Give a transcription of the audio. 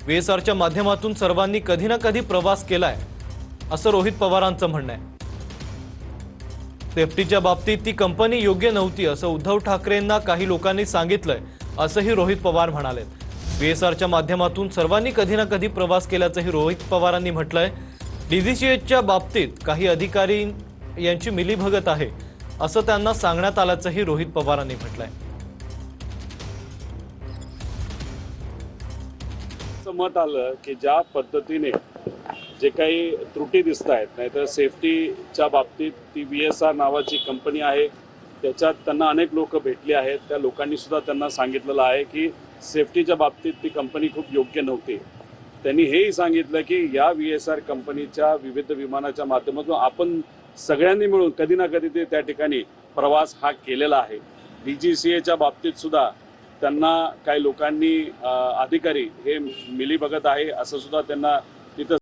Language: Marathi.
VSRच्या माध्यमातून सर्वांनी कधी ना कधी प्रवास केलाय असं रोहित पवारांचं म्हणणं आहे। सेफ्टीच्या बाबतीत ती कंपनी योग्य नव्हती असं उद्धव ठाकरेंना काही लोकांनी सांगितलंय असंही रोहित पवार म्हणाले। VSRच्या माध्यमातून सर्वांनी कधी ना कधी प्रवास केल्याचंही रोहित पवारांनी म्हटलंय। DGCAच्या बाबतीत काही अधिकारी यांची मिलीभगत आहे असं त्यांना सांगण्यात आल्याचंही रोहित पवारांनी म्हटलंय। मत आलं की ज्या पद्धतीने जे काही त्रुटी दिसत आहेत, नाहीतर सेफ्टीच्या बाबतीत ती VSR नावाची कंपनी आहे, त्याच्यात त्यांना अनेक लोक भेटले आहेत। त्या लोकांनी सुद्धा त्यांना सांगितलेलं आहे की सेफ्टीच्या बाबतीत ती कंपनी खूप योग्य नव्हती। त्यांनी हेही सांगितलं की या VSR कंपनीच्या विविध विमानाच्या माध्यमातून आपण सगळ्यांनी मिळून कधी ना कधी ते त्या ठिकाणी प्रवास हा केलेला आहे। DGCAच्या बाबतीत सुद्धा त्यांना काही लोकांनी अधिकारी हे मिलीभगत आहे असं सुद्धा त्यांना तिथं